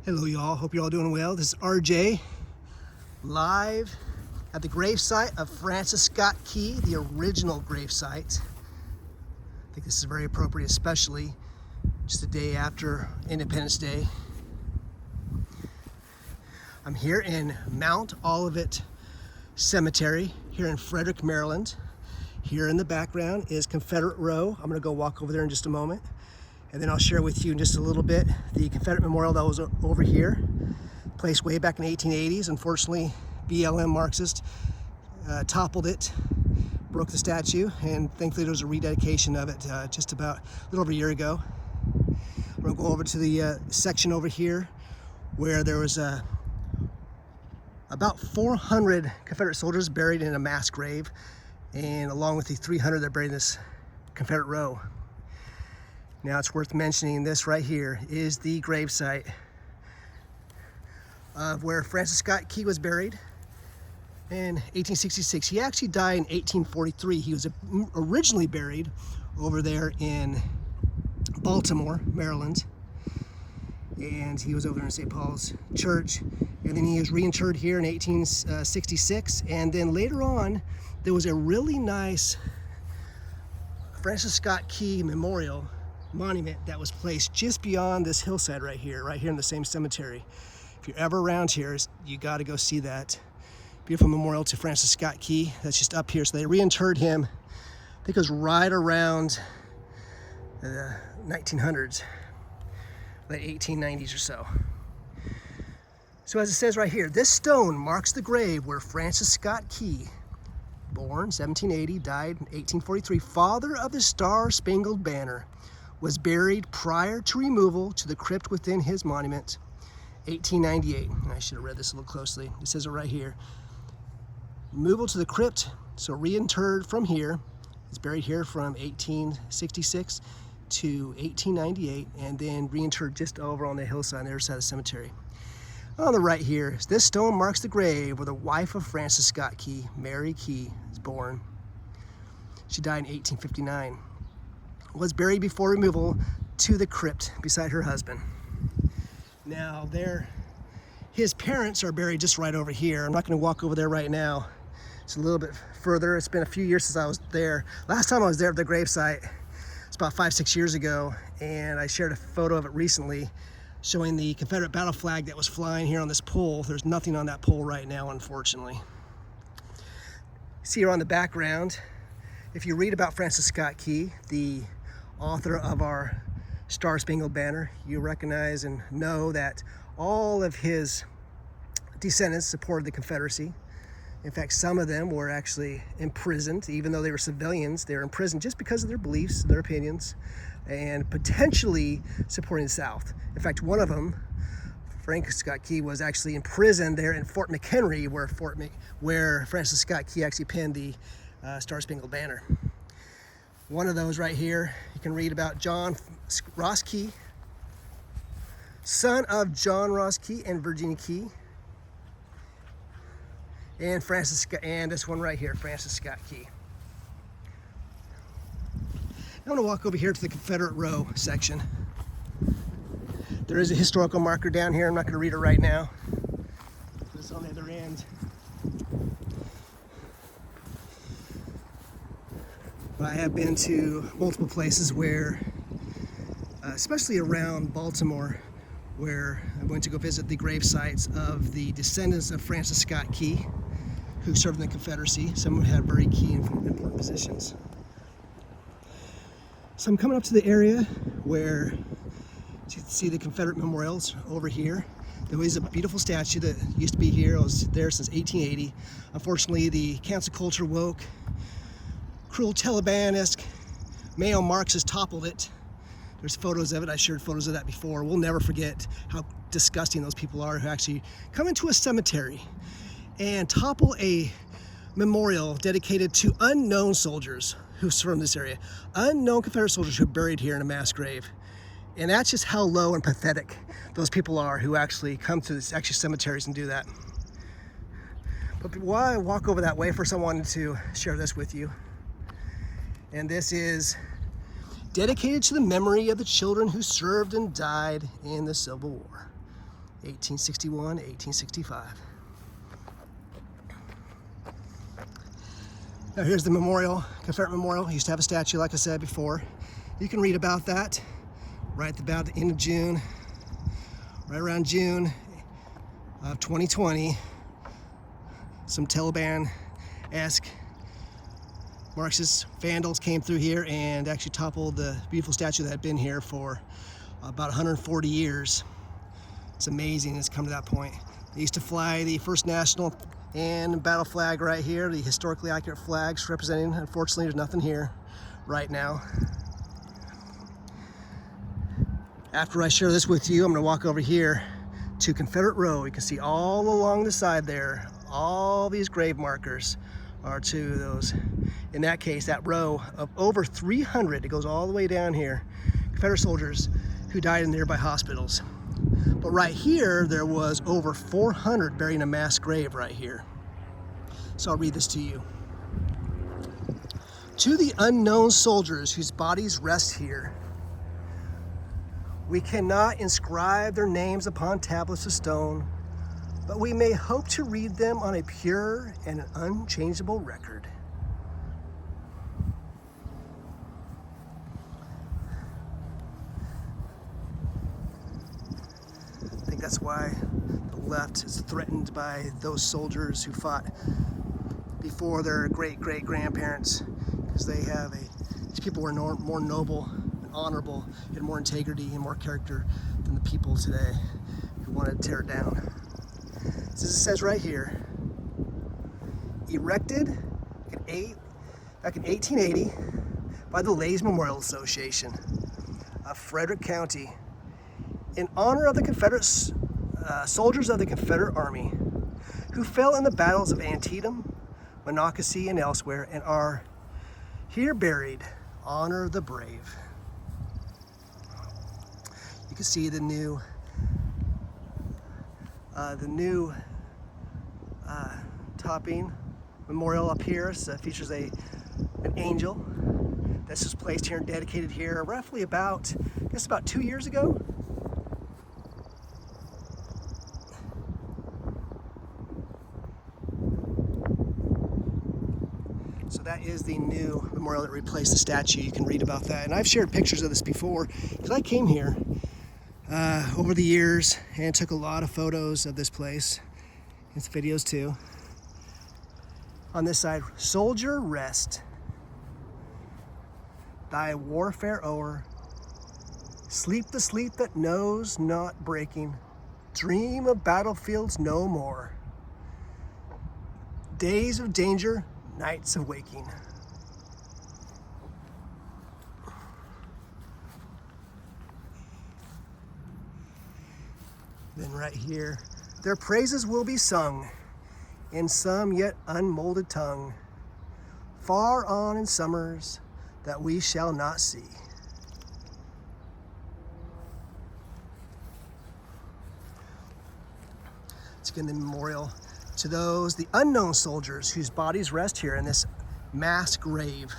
Hello y'all, hope you're all doing well. This is RJ, live at the gravesite of Francis Scott Key, the original gravesite. I think this is very appropriate, especially just a day after Independence Day. I'm here in Mount Olivet Cemetery here in Frederick, Maryland. Here in the background is Confederate Row. I'm gonna go walk over there in just a moment. And then I'll share with you in just a little bit the Confederate memorial that was over here, placed way back in the 1880s. Unfortunately, BLM Marxists toppled it, broke the statue, and thankfully there was a rededication of it just about a little over a year ago. I'm gonna go over to the section over here where there was about 400 Confederate soldiers buried in a mass grave, and along with the 300 that are buried in this Confederate row. Now it's worth mentioning this right here is the gravesite of where Francis Scott Key was buried in 1866. He actually died in 1843. He was originally buried over there in Baltimore, Maryland. And he was over there in St. Paul's Church. And then he was reinterred here in 1866. And then later on, there was a really nice Francis Scott Key memorial monument that was placed just beyond this hillside right here in the same cemetery. If you're ever around here, you got to go see that beautiful memorial to Francis Scott Key. That's just up here. So they reinterred him, I think it was right around the 1900s, late 1890s or so. So as it says right here, this stone marks the grave where Francis Scott Key, born 1780, died in 1843, father of the Star-Spangled Banner, was buried prior to removal to the crypt within his monument, 1898. I should have read this a little closely. It says it right here. Removal to the crypt, so reinterred from here. He's buried here from 1866 to 1898, and then reinterred just over on the hillside on the other side of the cemetery. On the right here, this stone marks the grave where the wife of Francis Scott Key, Mary Key, was born. She died in 1859. Was buried before removal to the crypt beside her husband. Now his parents are buried just right over here. I'm not going to walk over there right now. It's a little bit further. It's been a few years since I was there. Last time I was there at the gravesite, it's about 5-6 years ago, and I shared a photo of it recently showing the Confederate battle flag that was flying here on this pole. There's nothing on that pole right now, unfortunately. See here on the background, if you read about Francis Scott Key, the author of our Star-Spangled Banner, you recognize and know that all of his descendants supported the Confederacy. In fact, some of them were actually imprisoned, even though they were civilians. They were imprisoned just because of their beliefs, their opinions, and potentially supporting the South. In fact, one of them, Francis Scott Key, was actually imprisoned there in Fort McHenry, where Francis Scott Key actually penned the Star-Spangled Banner. One of those right here, you can read about John Ross Key, son of John Ross Key and Virginia Key, and this one right here, Francis Scott Key. I'm going to walk over here to the Confederate Row section. There is a historical marker down here. I'm not going to read it right now. It's on the other end. I have been to multiple places where, especially around Baltimore, where I'm going to go visit the grave sites of the descendants of Francis Scott Key, who served in the Confederacy. Some had very key and important positions. So I'm coming up to the area where you can see the Confederate memorials over here. There is a beautiful statue that used to be here. It was there since 1880. Unfortunately, the cancel culture woke, cruel Taliban-esque male Marxists toppled it. There's photos of it. I shared photos of that before. We'll never forget how disgusting those people are who actually come into a cemetery and topple a memorial dedicated to unknown soldiers who served in this area. Unknown Confederate soldiers who are buried here in a mass grave. And that's just how low and pathetic those people are who actually come to these cemeteries and do that. But while I walk over that way, first I wanted to share this with you. And this is dedicated to the memory of the children who served and died in the Civil War. 1861, 1865. Now here's the memorial, Confederate Memorial. He used to have a statue, like I said before. You can read about that right about the end of June, right around June of 2020. Some Taliban-esque Marxist vandals came through here and actually toppled the beautiful statue that had been here for about 140 years. It's amazing it's come to that point. They used to fly the First National and battle flag right here, the historically accurate flags representing, unfortunately there's nothing here right now. After I share this with you, I'm gonna walk over here to Confederate Row. You can see all along the side there, all these grave markers are to those, in that case, that row of over 300, it goes all the way down here, Confederate soldiers who died in nearby hospitals. But right here, there was over 400 buried in a mass grave right here. So I'll read this to you. To the unknown soldiers whose bodies rest here, we cannot inscribe their names upon tablets of stone, but we may hope to read them on a pure and an unchangeable record. I think that's why the left is threatened by those soldiers who fought before their great-great-grandparents, because they have these people were more noble and honorable, had more integrity and more character than the people today who wanted to tear it down. So this says right here, erected back in 1880 by the Lays Memorial Association of Frederick County in honor of the Confederate soldiers of the Confederate Army who fell in the battles of Antietam, Monocacy, and elsewhere, and are here buried. Honor the brave. You can see the new topping memorial up here. So it features an angel that's just placed here and dedicated here roughly about, I guess about 2 years ago. So that is the new memorial that replaced the statue. You can read about that. And I've shared pictures of this before because I came here over the years and took a lot of photos of this place. It's videos too. On this side, soldier rest, thy warfare o'er, sleep the sleep that knows not breaking, dream of battlefields no more, days of danger, nights of waking. Then right here, their praises will be sung in some yet unmolded tongue, far on in summers that we shall not see. It's again the memorial to those, the unknown soldiers whose bodies rest here in this mass grave,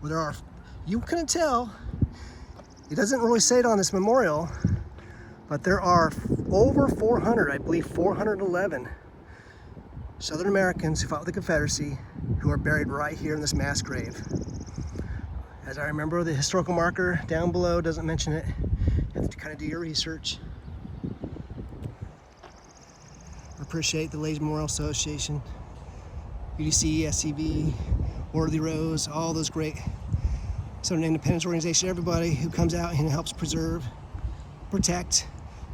where there are, you couldn't tell, it doesn't really say it on this memorial, but there are over 400, I believe 411 Southern Americans who fought with the Confederacy who are buried right here in this mass grave. As I remember, the historical marker down below doesn't mention it. You have to kind of do your research. I appreciate the Lays Memorial Association, UDC, SCV, Worthy Rose, all those great Southern Independence organization, everybody who comes out and helps preserve, protect,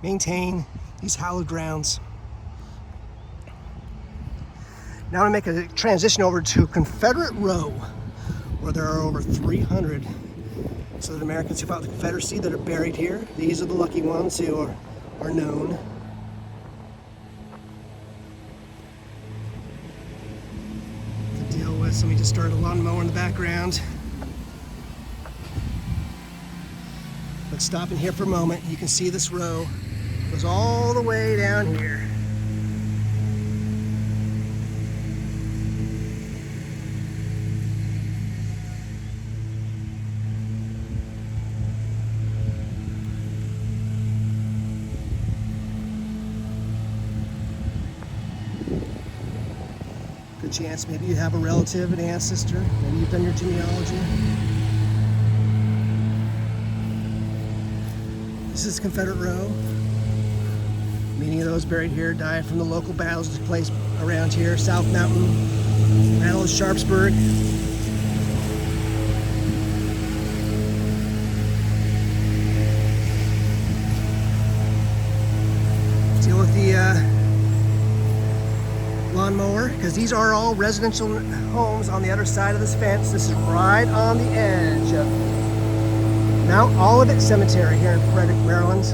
maintain these hallowed grounds. Now I'm going to make a transition over to Confederate Row, where there are over 300 Southern Americans who fought the Confederacy that are buried here. These are the lucky ones who are known. To deal with, somebody just started a lawnmower in the background. But stopping here for a moment, you can see this row goes all the way down here. chance, maybe you have a relative, an ancestor, maybe you've done your genealogy. This is Confederate Row. Many of those buried here died from the local battles that took place around here. South Mountain, Battle of Sharpsburg. Deal with the lawnmower, because these are all residential homes on the other side of this fence. This is right on the edge of Mount Olivet Cemetery here in Frederick, Maryland.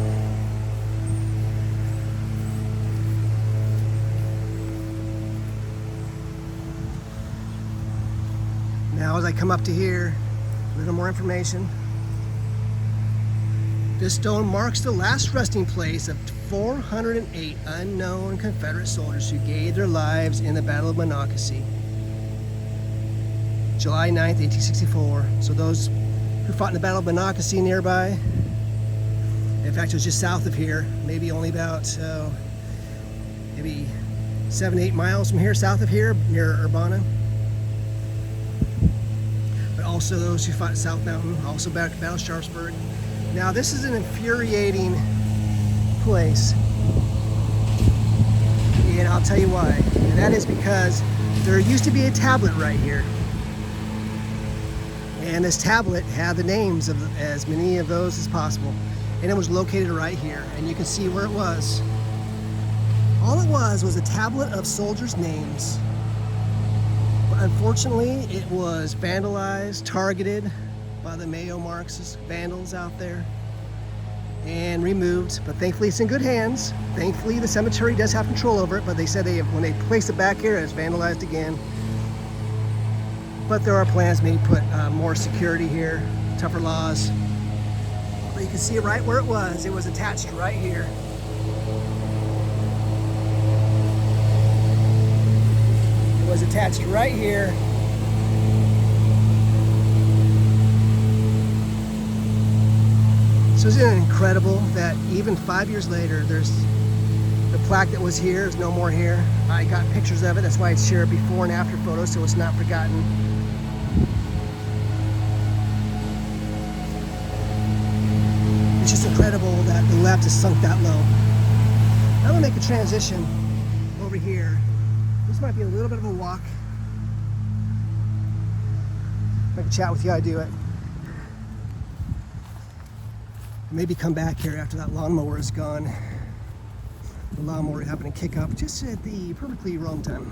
Now as I come up to here, a little more information. This stone marks the last resting place of 408 unknown Confederate soldiers who gave their lives in the Battle of Monocacy, July 9th, 1864. So those who fought in the Battle of Monocacy nearby, in fact it was just south of here, maybe only about maybe 7-8 miles from here, south of here, near Urbana. But also those who fought at South Mountain, also Battle of Sharpsburg. Now this is an infuriating place, and I'll tell you why. And that is because there used to be a tablet right here, and this tablet had the names of as many of those as possible, and it was located right here, and you can see where it was. All it was a tablet of soldiers' names, but unfortunately it was vandalized, targeted by the Mayo Marxist vandals out there, and removed. But thankfully it's in good hands. Thankfully the cemetery does have control over it, but they said when they placed it back here, it's vandalized again. But there are plans maybe put more security here, tougher laws. But you can see right where it was. It was attached right here. It was attached right here. So isn't it incredible that even 5 years later, there's the plaque that was here is no more here. I got pictures of it. That's why I shared before and after photos, so it's not forgotten. It's just incredible that the left has sunk that low. I'm gonna make a transition over here. This might be a little bit of a walk. I can chat with you, I do it. Maybe come back here after that lawnmower is gone. The lawnmower happened to kick up just at the perfectly wrong time.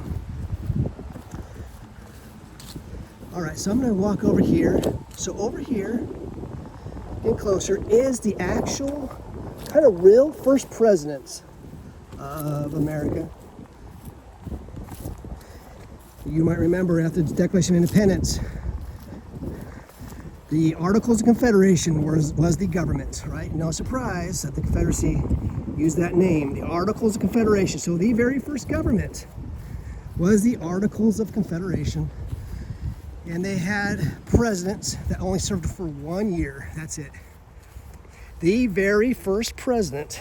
All right, so I'm gonna walk over here. So over here, getting closer, is the actual kind of real first president of America. You might remember after the Declaration of Independence, the Articles of Confederation was the government, right? No surprise that the Confederacy used that name, the Articles of Confederation. So the very first government was the Articles of Confederation. And they had presidents that only served for 1 year. That's it. The very first president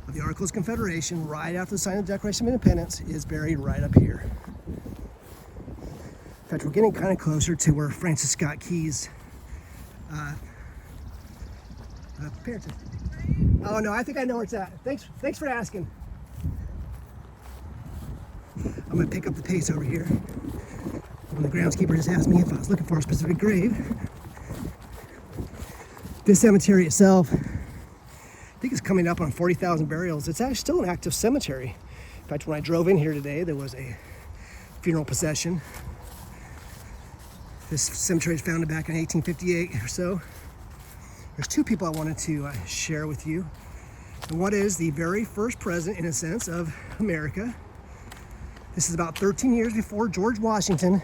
of the Articles of Confederation, right after the signing of the Declaration of Independence, is buried right up here. In fact, we're getting kind of closer to where Francis Scott Key's parents are. Oh no, I think I know where it's at. Thanks for asking. I'm gonna pick up the pace over here. When the groundskeeper just asked me if I was looking for a specific grave. This cemetery itself, I think it's coming up on 40,000 burials. It's actually still an active cemetery. In fact, when I drove in here today, there was a funeral procession. This cemetery was founded back in 1858 or so. There's two people I wanted to share with you. And one is the very first president, in a sense, of America. This is about 13 years before George Washington,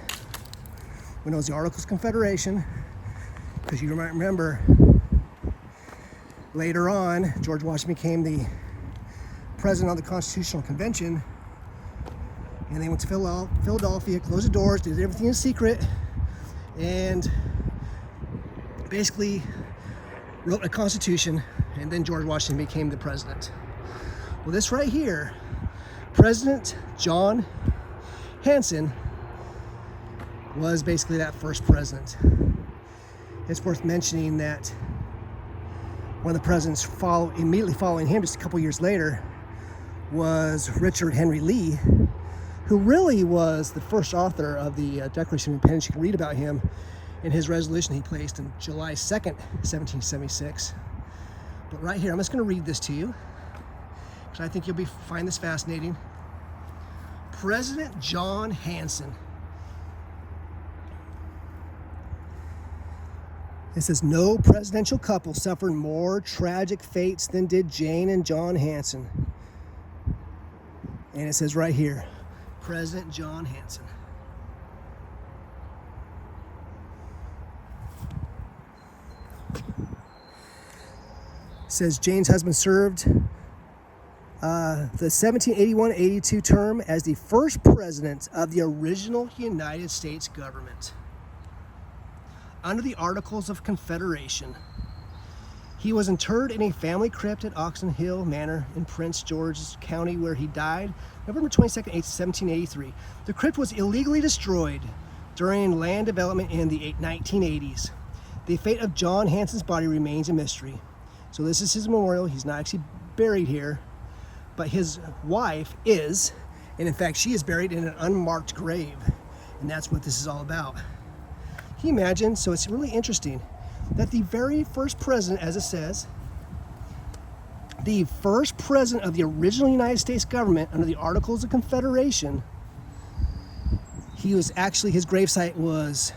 when it was the Articles of Confederation. Because you might remember, later on, George Washington became the president of the Constitutional Convention. And they went to Philadelphia, closed the doors, did everything in secret, and basically wrote a constitution, and then George Washington became the president. Well, this right here, President John Hansen was basically that first president. It's worth mentioning that one of the presidents immediately following him, just a couple years later, was Richard Henry Lee, who really was the first author of the Declaration of Independence. You can read about him in his resolution he placed on July 2nd, 1776. But right here, I'm just going to read this to you, because I think you'll find this fascinating. President John Hansen. It says, no presidential couple suffered more tragic fates than did Jane and John Hansen. And it says right here, President John Hansen. It says Jane's husband served the 1781-82 term as the first president of the original United States government. Under the Articles of Confederation, he was interred in a family crypt at Oxon Hill Manor in Prince George's County, where he died November 22nd, 1783. The crypt was illegally destroyed during land development in the 1980s. The fate of John Hansen's body remains a mystery. So this is his memorial. He's not actually buried here, but his wife is, and in fact, she is buried in an unmarked grave. And that's what this is all about. Can you imagine? So it's really interesting that the very first president, as it says, the first president of the original United States government under the Articles of Confederation, he was actually, his gravesite was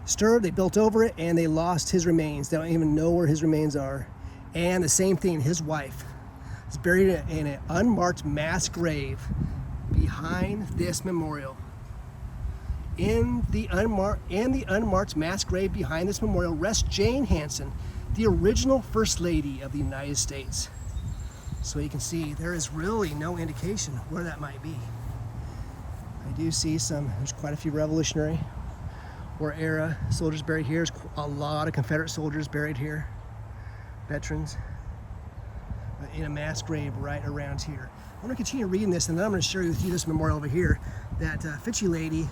disturbed, they built over it, and they lost his remains. They don't even know where his remains are. And the same thing, his wife is buried in an unmarked mass grave behind this memorial. In the unmarked mass grave behind this memorial rests Jane Hansen, the original First Lady of the United States. So you can see there is really no indication where that might be. I do see there's quite a few Revolutionary War era soldiers buried here. There's a lot of Confederate soldiers buried here, veterans, in a mass grave right around here. I'm going to continue reading this, and then I'm going to share with you this memorial over here, that Fitchie lady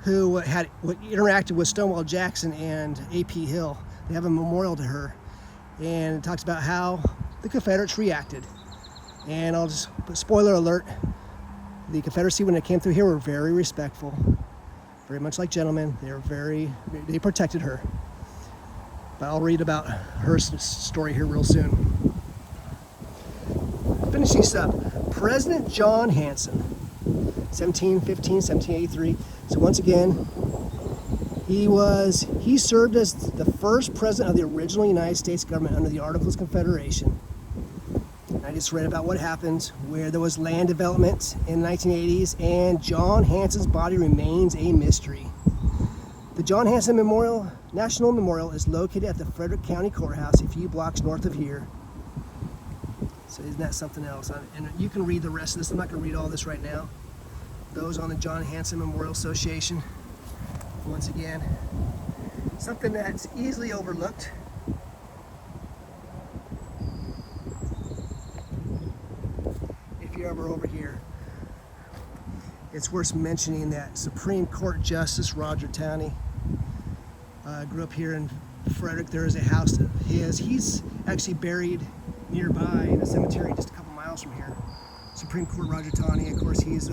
who interacted with Stonewall Jackson and A.P. Hill. They have a memorial to her, and it talks about how the Confederates reacted. And I'll just put spoiler alert, the Confederacy, when it came through here, were very respectful, very much like gentlemen. They protected her. But I'll read about her story here real soon. Finishing this up, President John Hansen, 1715, 1783. So once again, he served as the first president of the original United States government under the Articles of Confederation. And I just read about what happened where there was land development in the 1980s, and John Hansen's body remains a mystery. The John Hansen National Memorial is located at the Frederick County Courthouse a few blocks north of here. So isn't that something else? And you can read the rest of this. I'm not going to read all this right now. Those on the John Hansen Memorial Association. Once again, something that's easily overlooked. If you're ever over here, it's worth mentioning that Supreme Court Justice Roger Taney grew up here in Frederick. There is a house of his. He's actually buried nearby in a cemetery just a couple miles from here. Supreme Court Roger Taney, of course, he's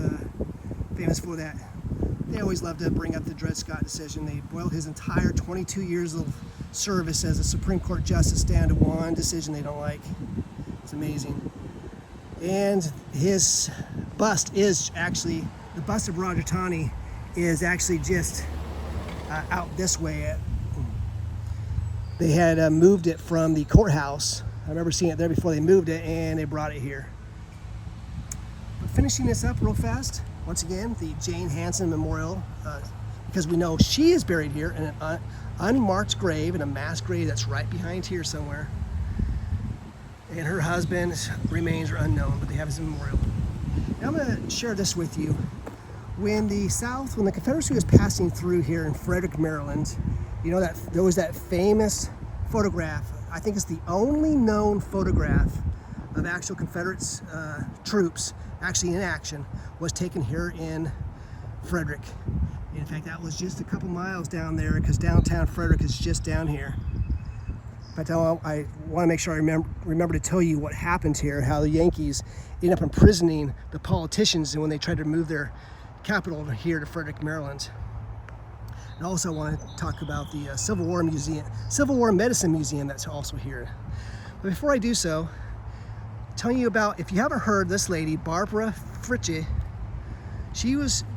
famous for that. They always love to bring up the Dred Scott decision. They boiled his entire 22 years of service as a Supreme Court justice down to one decision they don't like. It's amazing. And his bust is actually, the bust of Roger Taney is actually just out this way. They had moved it from the courthouse. I remember seeing it there before they moved it, and they brought it here. But finishing this up real fast, once again, the Jane Hansen Memorial, because we know she is buried here in an unmarked grave, in a mass grave that's right behind here somewhere. And her husband's remains are unknown, but they have his memorial. Now I'm going to share this with you. When the Confederacy was passing through here in Frederick, Maryland, you know that there was that famous photograph. I think it's the only known photograph of actual Confederate troops actually in action, was taken here in Frederick. In fact, that was just a couple miles down there, because downtown Frederick is just down here. But I want to make sure I remember to tell you what happened here, how the Yankees ended up imprisoning the politicians when they tried to move their capital here to Frederick, Maryland. And also I want to talk about the Civil War Medicine Museum that's also here. But before I do so, telling you about, if you haven't heard, this lady, Barbara Fritchie,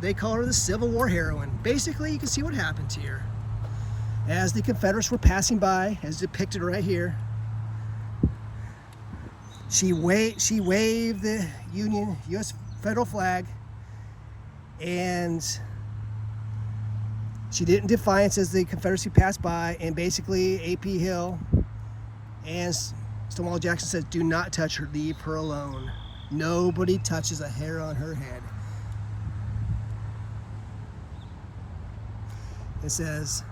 they call her the Civil War heroine. Basically, you can see what happened to her. As the Confederates were passing by, as depicted right here, she waved the Union U.S. federal flag, and she did it in defiance as the Confederacy passed by. And basically, A.P. Hill and Stonewall Jackson says, "Do not touch her, leave her alone. Nobody touches a hair on her head." It says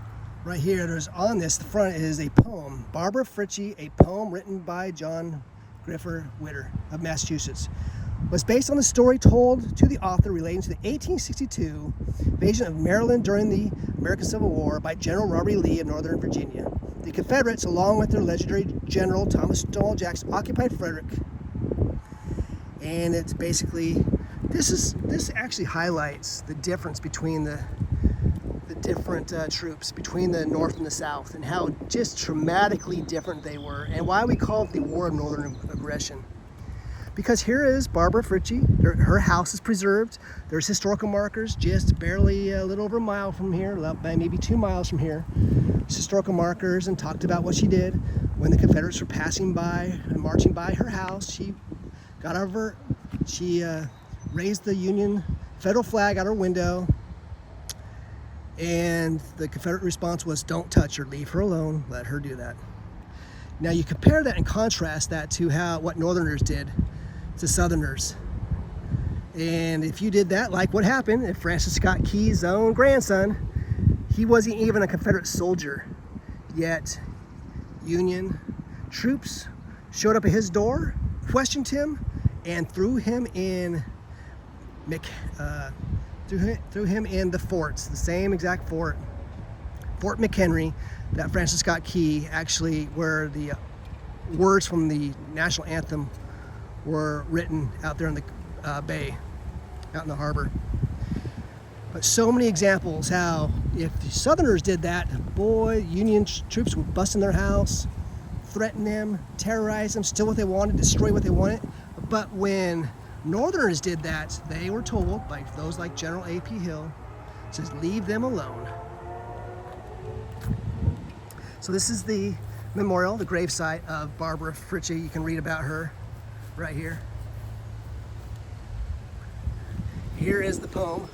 right here, there's on this, the front is a poem, Barbara Fritchie, a poem written by John Griffer Witter of Massachusetts. Was based on the story told to the author relating to the 1862 invasion of Maryland during the American Civil War by General Robert E. Lee of Northern Virginia. The Confederates, along with their legendary General Thomas Stonewall Jackson, occupied Frederick. And it's basically, this actually highlights the difference between the different troops, between the North and the South, and how just dramatically different they were, and why we call it the War of Northern Aggression. Because here is Barbara Fritchie, her house is preserved, there's historical markers just barely a little over a mile from here, maybe 2 miles from here. There's historical markers, and talked about what she did when the Confederates were passing by and marching by her house. She got over, she raised the Union federal flag out her window, and the Confederate response was, "Don't touch her, leave her alone, let her do that." Now you compare that and contrast that to what Northerners did to Southerners. And if you did that, like what happened if Francis Scott Key's own grandson, he wasn't even a Confederate soldier, yet Union troops showed up at his door, questioned him, and threw him in the forts, the same exact fort, Fort McHenry, that Francis Scott Key actually, where the words from the national anthem were written out there in the bay, out in the harbor. But so many examples how if the Southerners did that, boy, Union troops would bust in their house, threaten them, terrorize them, steal what they wanted, destroy what they wanted. But when Northerners did that, they were told by those like General A.P. Hill, says, "Leave them alone." So this is the memorial, the gravesite of Barbara Fritchie. You can read about her right here. Here is the poem.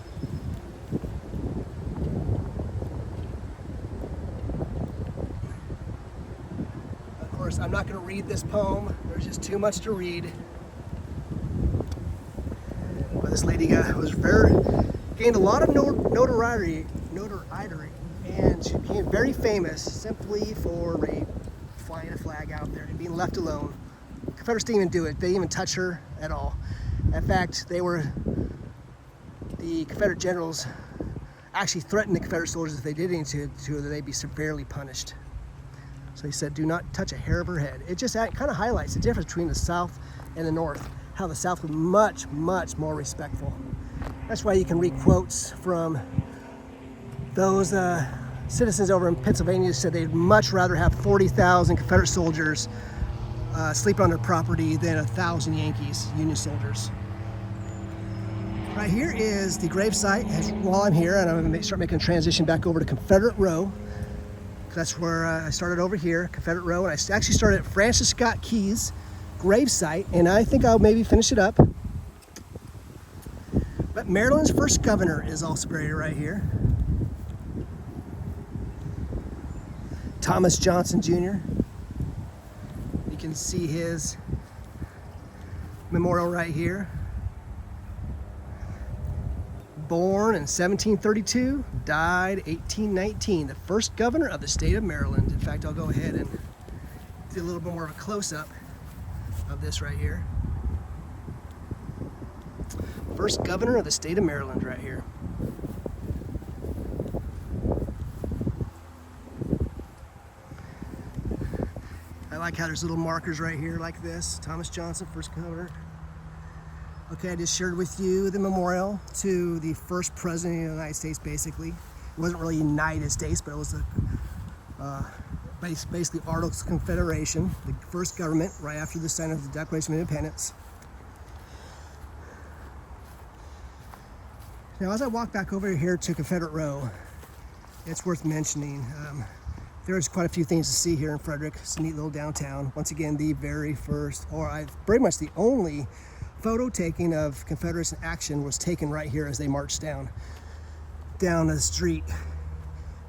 Of course, I'm not going to read this poem. There's just too much to read. But this lady gained a lot of notoriety, and she became very famous simply for flying a flag out there and being left alone. Confederates didn't even do it. They didn't even touch her at all. In fact, the Confederate generals actually threatened the Confederate soldiers if they did anything to her, that they'd be severely punished. So he said, "Do not touch a hair of her head." It just kind of highlights the difference between the South and the North, how the South was much, much more respectful. That's why you can read quotes from those citizens over in Pennsylvania who said they'd much rather have 40,000 Confederate soldiers sleep on their property than 1,000 Yankees, Union soldiers. Right here is the gravesite. While I'm here, and I'm going to start making a transition back over to Confederate Row. That's where I started over here, Confederate Row, and I actually started at Francis Scott Key's gravesite, and I think I'll maybe finish it up. But Maryland's first governor is also buried right here. Thomas Johnson Jr. You can see his memorial right here. Born in 1732, died 1819, the first governor of the state of Maryland. In fact, I'll go ahead and do a little bit more of a close-up of this right here. First governor of the state of Maryland right here. I like how there's little markers right here like this. Thomas Johnson, first governor. Okay, I just shared with you the memorial to the first president of the United States, basically. It wasn't really United States, but it was basically Articles of Confederation, the first government right after the signing of the Declaration of Independence. Now, as I walk back over here to Confederate Row, it's worth mentioning, there's quite a few things to see here in Frederick. It's a neat little downtown. Once again, the very first, or pretty much the only photo taking of Confederates in action was taken right here as they marched down the street.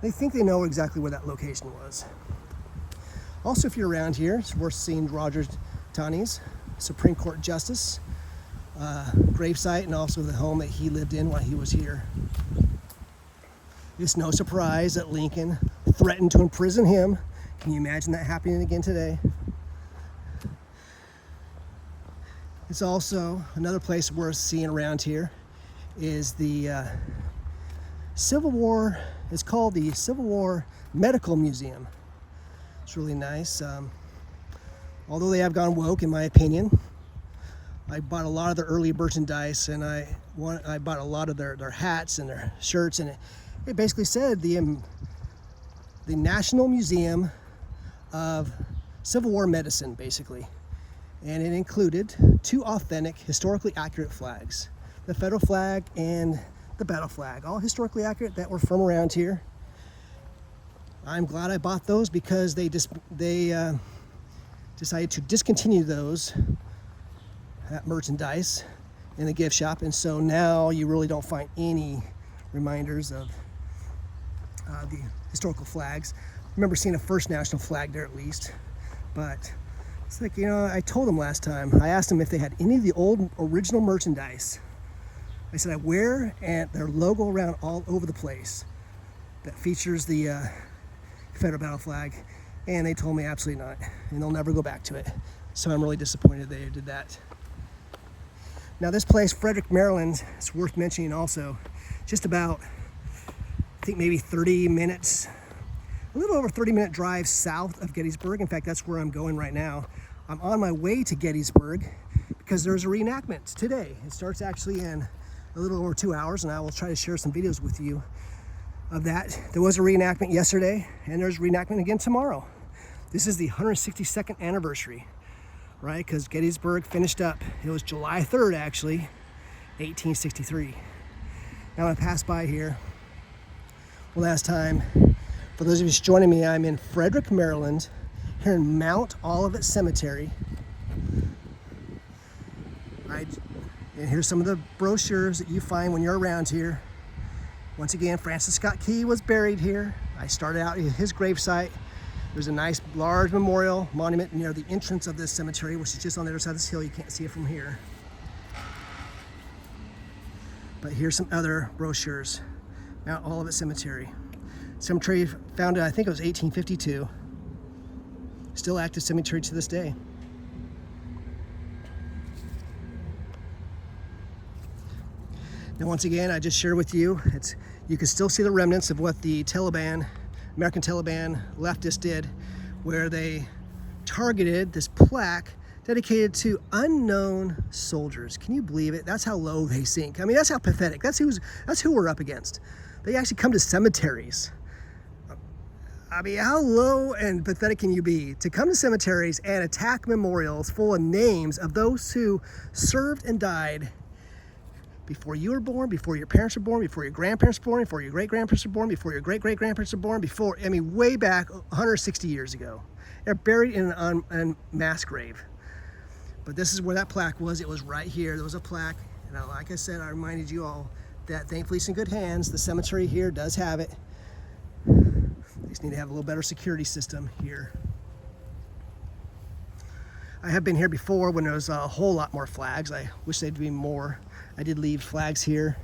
They think they know exactly where that location was. Also, if you're around here, it's worth seeing Roger Taney's Supreme Court Justice gravesite, and also the home that he lived in while he was here. It's no surprise that Lincoln threatened to imprison him. Can you imagine that happening again today? It's also another place worth seeing around here is the Civil War. It's called the Civil War Medical Museum. It's really nice. Although they have gone woke, in my opinion. I bought a lot of their early merchandise, and I bought a lot of their hats and their shirts, and it basically said the National Museum of Civil War Medicine, basically. And it included 2 authentic, historically accurate flags. The federal flag and the battle flag, all historically accurate, that were from around here. I'm glad I bought those because they decided to discontinue those merchandise in the gift shop, and so now you really don't find any reminders of the historical flags. I remember seeing a first national flag there at least, but it's like, you know, I told them last time, I asked them if they had any of the old original merchandise. I said I wear and their logo around all over the place that features the Confederate battle flag, and they told me absolutely not, and they'll never go back to it. So I'm really disappointed they did that. Now this place, Frederick, Maryland, it's worth mentioning also. Just about, I think maybe 30 minutes, a little over 30-minute drive south of Gettysburg. In fact, that's where I'm going right now. I'm on my way to Gettysburg because there's a reenactment today. It starts actually in a little over 2 hours, and I will try to share some videos with you of that. There was a reenactment yesterday, and there's a reenactment again tomorrow. This is the 162nd anniversary, right? Because Gettysburg finished up, it was July 3rd actually, 1863. Now I passed by here one last time. For those of you just joining me, I'm in Frederick, Maryland, here in Mount Olivet Cemetery. Right, and here's some of the brochures that you find when you're around here. Once again, Francis Scott Key was buried here. I started out at his gravesite. There's a nice large memorial monument near the entrance of this cemetery, which is just on the other side of this hill. You can't see it from here. But here's some other brochures. Mount Olivet Cemetery. Cemetery founded, I think it was 1852. Still active cemetery to this day. Now once again, I just shared with you, you can still see the remnants of what the Taliban, American Taliban leftists did, where they targeted this plaque dedicated to unknown soldiers. Can you believe it? That's how low they sink. I mean, that's how pathetic. That's who we're up against. They actually come to cemeteries. I mean, how low and pathetic can you be to come to cemeteries and attack memorials full of names of those who served and died before you were born, before your parents were born, before your grandparents were born, before your great-grandparents were born, before your great-great-grandparents were born, before, I mean, way back 160 years ago. They're buried in an mass grave. But this is where that plaque was. It was right here. There was a plaque. And like I said, I reminded you all that thankfully it's in good hands. The cemetery here does have it. They just need to have a little better security system here. I have been here before when there was a whole lot more flags. I wish there'd be more. I did leave flags here.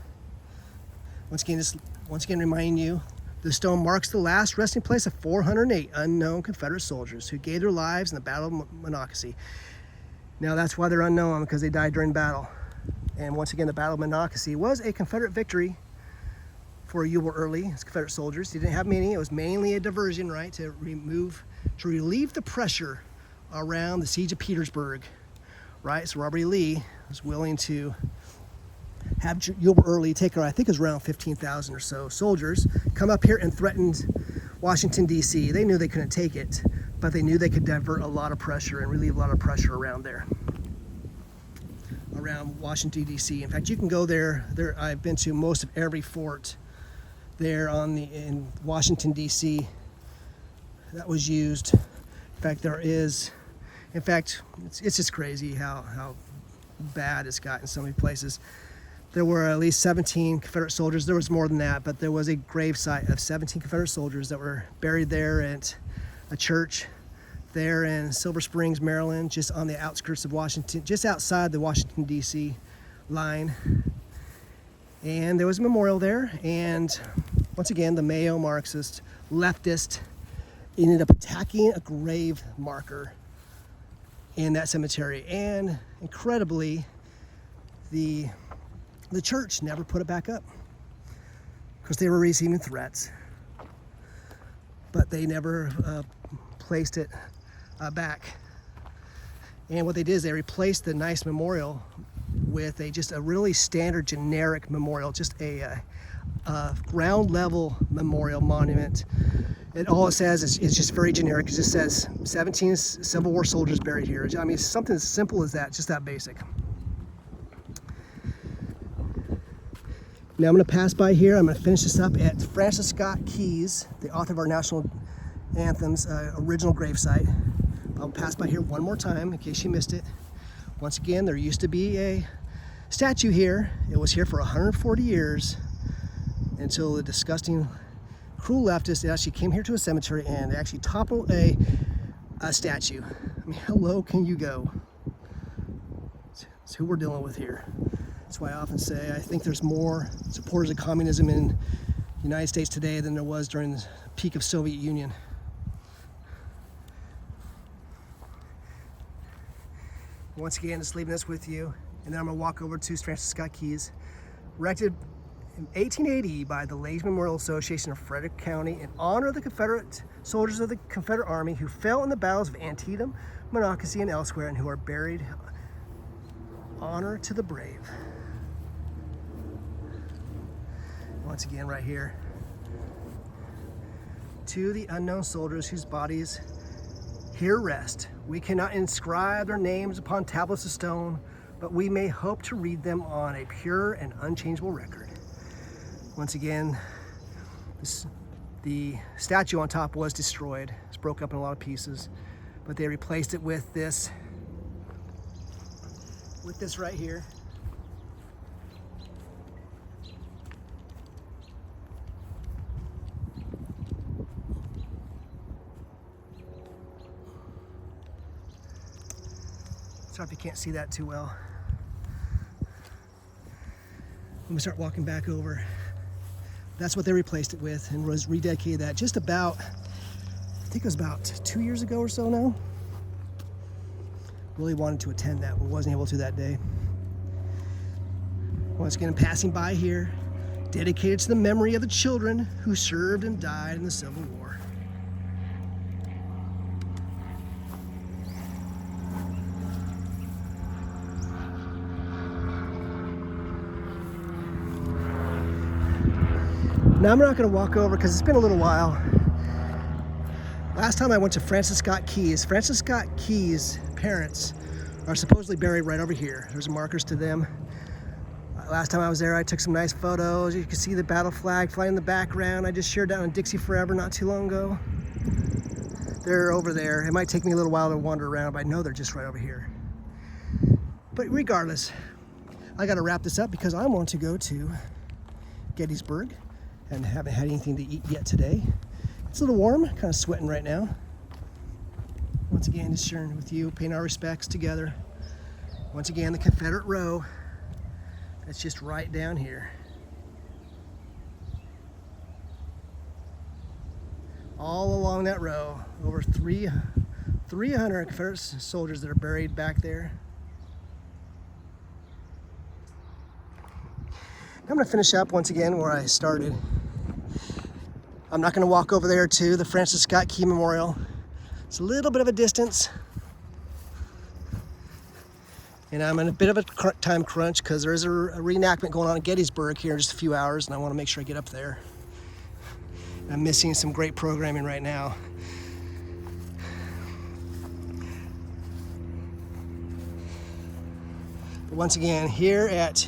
Once again, reminding you, the stone marks the last resting place of 408 unknown Confederate soldiers who gave their lives in the Battle of Monocacy. Now that's why they're unknown, because they died during battle. And once again, the Battle of Monocacy was a Confederate victory for Ewell Early, his Confederate soldiers. They didn't have many. It was mainly a diversion, right, to relieve the pressure around the siege of Petersburg, right? So Robert E. Lee was willing to have Gilbert Early take, I think it was around 15,000 or so soldiers, come up here and threatened Washington, D.C. They knew they couldn't take it, but they knew they could divert a lot of pressure and relieve a lot of pressure around there, around Washington, D.C. In fact, you can go there. I've been to most of every fort there in Washington, D.C. that was used. In fact, it's just crazy how bad it's got in so many places. There were at least 17 Confederate soldiers. There was more than that, but there was a grave site of 17 Confederate soldiers that were buried there at a church there in Silver Springs, Maryland, just on the outskirts of Washington, just outside the Washington, D.C. line. And there was a memorial there, and once again, the Mayo Marxist leftist ended up attacking a grave marker in that cemetery, and incredibly, the church never put it back up because they were receiving threats, but they never placed it back. And what they did is they replaced the nice memorial with just a really standard generic memorial, just a ground level memorial monument. And all it says is just very generic. It just says 17 Civil War soldiers buried here. I mean, something as simple as that, just that basic. Now I'm going to pass by here. I'm going to finish this up at Francis Scott Key's, the author of our national anthems, original gravesite. I'll pass by here one more time in case you missed it. Once again, there used to be a statue here. It was here for 140 years until the disgusting, cruel leftists actually came here to a cemetery and actually toppled a statue. I mean, how low can you go? It's who we're dealing with here. That's why I often say I think there's more supporters of communism in the United States today than there was during the peak of Soviet Union. Once again, just leaving this with you, and then I'm going to walk over to Francis Scott Key's, erected in 1880 by the Ladies Memorial Association of Frederick County in honor of the Confederate soldiers of the Confederate Army who fell in the battles of Antietam, Monocacy, and elsewhere, and who are buried. Honor to the brave. Once again, right here, to the unknown soldiers whose bodies here rest. We cannot inscribe their names upon tablets of stone, but we may hope to read them on a pure and unchangeable record. Once again, the statue on top was destroyed. It's broke up in a lot of pieces, but they replaced it with this right here. Sorry if you can't see that too well. When we start walking back over, that's what they replaced it with and was rededicated that just about, I think it was about 2 years ago or so now. Really wanted to attend that, but wasn't able to that day. Once again, passing by here, dedicated to the memory of the children who served and died in the Civil War. Now I'm not going to walk over because it's been a little while. Last time I went to Francis Scott Key's. Francis Scott Key's parents are supposedly buried right over here. There's markers to them. Last time I was there, I took some nice photos. You can see the battle flag flying in the background. I just shared that on Dixie Forever not too long ago. They're over there. It might take me a little while to wander around, but I know they're just right over here. But regardless, I got to wrap this up because I want to go to Gettysburg and haven't had anything to eat yet today. It's a little warm, kind of sweating right now. Once again, just sharing with you, paying our respects together. Once again, the Confederate row. That's just right down here. All along that row, over 300 Confederate soldiers that are buried back there. I'm going to finish up once again where I started. I'm not going to walk over there to the Francis Scott Key Memorial. It's a little bit of a distance. And I'm in a bit of a time crunch because there's a reenactment going on in Gettysburg here in just a few hours, and I want to make sure I get up there. I'm missing some great programming right now. But once again, here at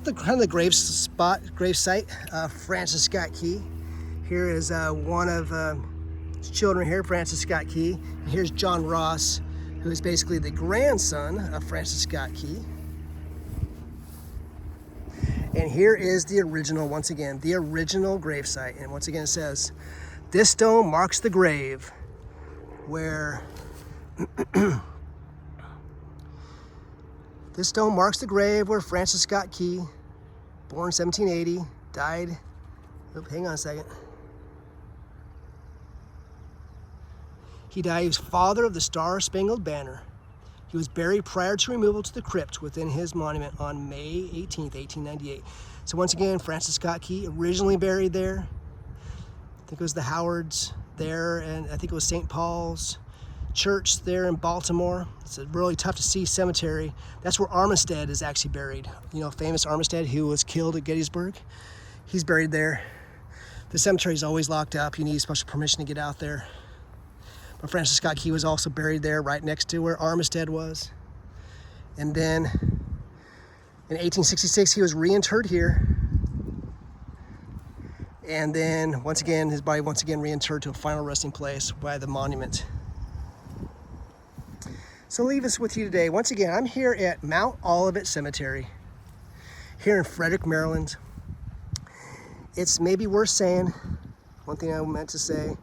the kind of the grave site, Francis Scott Key. Here is one of his children here, Francis Scott Key. And here's John Ross, who is basically the grandson of Francis Scott Key. And here is the original, once again, the original gravesite. And once again it says, this stone marks the grave where this stone marks the grave where Francis Scott Key, born 1780, died, hang on a second. He died, he was father of the Star-Spangled Banner. He was buried prior to removal to the crypt within his monument on May 18th, 1898. So once again, Francis Scott Key, originally buried there. I think it was the Howards there, and I think it was St. Paul's Church there in Baltimore. It's a really tough to see cemetery. That's where Armistead is actually buried. You know, famous Armistead who was killed at Gettysburg. He's buried there. The cemetery is always locked up. You need special permission to get out there. But Francis Scott Key was also buried there right next to where Armistead was. And then in 1866, he was reinterred here. And then once again, his body once again reinterred to a final resting place by the monument. So I'll leave this with you today. Once again, I'm here at Mount Olivet Cemetery here in Frederick, Maryland. It's maybe worth saying, one thing I meant to say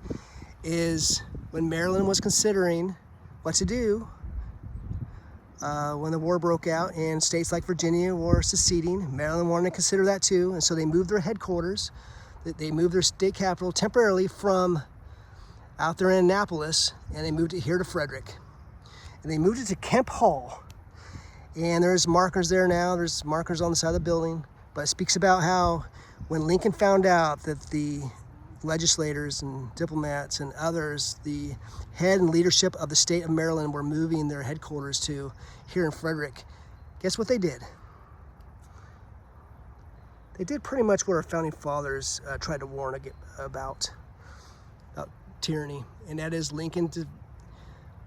is when Maryland was considering what to do when the war broke out and states like Virginia were seceding, Maryland wanted to consider that too, and so they moved their headquarters, they moved their state capital temporarily from out there in Annapolis, and they moved it here to Frederick. And they moved it to Kemp Hall. And there's markers there now, there's markers on the side of the building, but it speaks about how when Lincoln found out that the legislators and diplomats and others, the head and leadership of the state of Maryland were moving their headquarters to here in Frederick, guess what they did? They did pretty much what our founding fathers tried to warn about tyranny, and that is Lincoln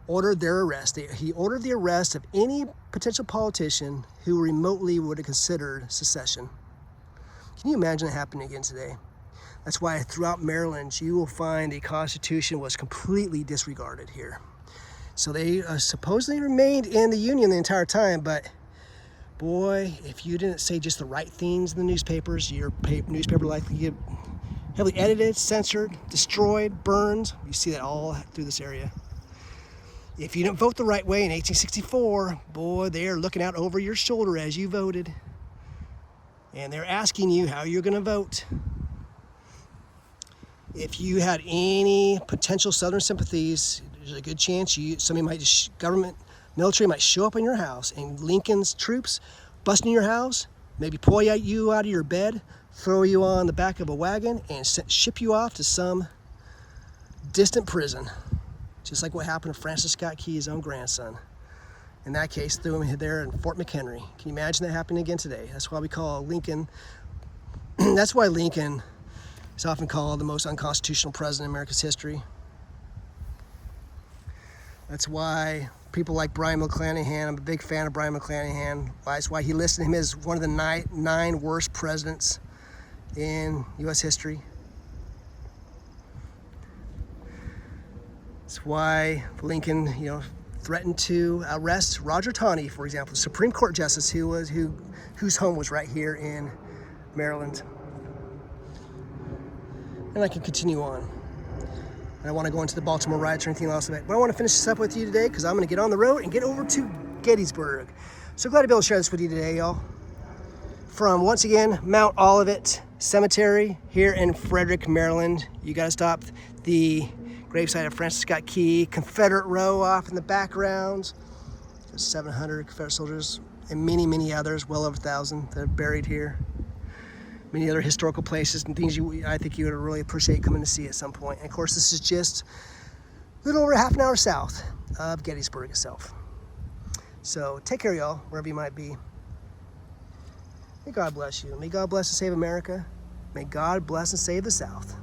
ordered their arrest. He ordered the arrest of any potential politician who remotely would have considered secession. Can you imagine it happening again today? That's why throughout Maryland, you will find the Constitution was completely disregarded here. So they supposedly remained in the Union the entire time, but boy, if you didn't say just the right things in the newspapers, your newspaper likely get heavily edited, censored, destroyed, burned. You see that all through this area. If you didn't vote the right way in 1864, boy, they're looking out over your shoulder as you voted. And they're asking you how you're going to vote. If you had any potential Southern sympathies, there's a good chance military might show up in your house, and Lincoln's troops bust in your house, maybe pull you out of your bed, throw you on the back of a wagon, and ship you off to some distant prison. Just like what happened to Francis Scott Key, his own grandson. In that case, threw him there in Fort McHenry. Can you imagine that happening again today? That's why we call Lincoln, that's why Lincoln is often called the most unconstitutional president in America's history. That's why people like Brian McClanahan, I'm a big fan of Brian McClanahan. That's why he listed him as one of the nine worst presidents in U.S. history. That's why Lincoln, threatened to arrest Roger Taney, for example, the Supreme Court justice whose home was right here in Maryland. And I can continue on. I don't want to go into the Baltimore riots or anything else, but I want to finish this up with you today because I'm going to get on the road and get over to Gettysburg. So glad to be able to share this with you today, y'all. From, once again, Mount Olivet Cemetery here in Frederick, Maryland. You got to stop the gravesite of Francis Scott Key, Confederate row off in the background. There's 700 Confederate soldiers and many, many others, well over 1,000 that are buried here. Many other historical places and things I think you would really appreciate coming to see at some point. And of course, this is just a little over half an hour south of Gettysburg itself. So take care, y'all, wherever you might be. May God bless you. May God bless and save America. May God bless and save the South.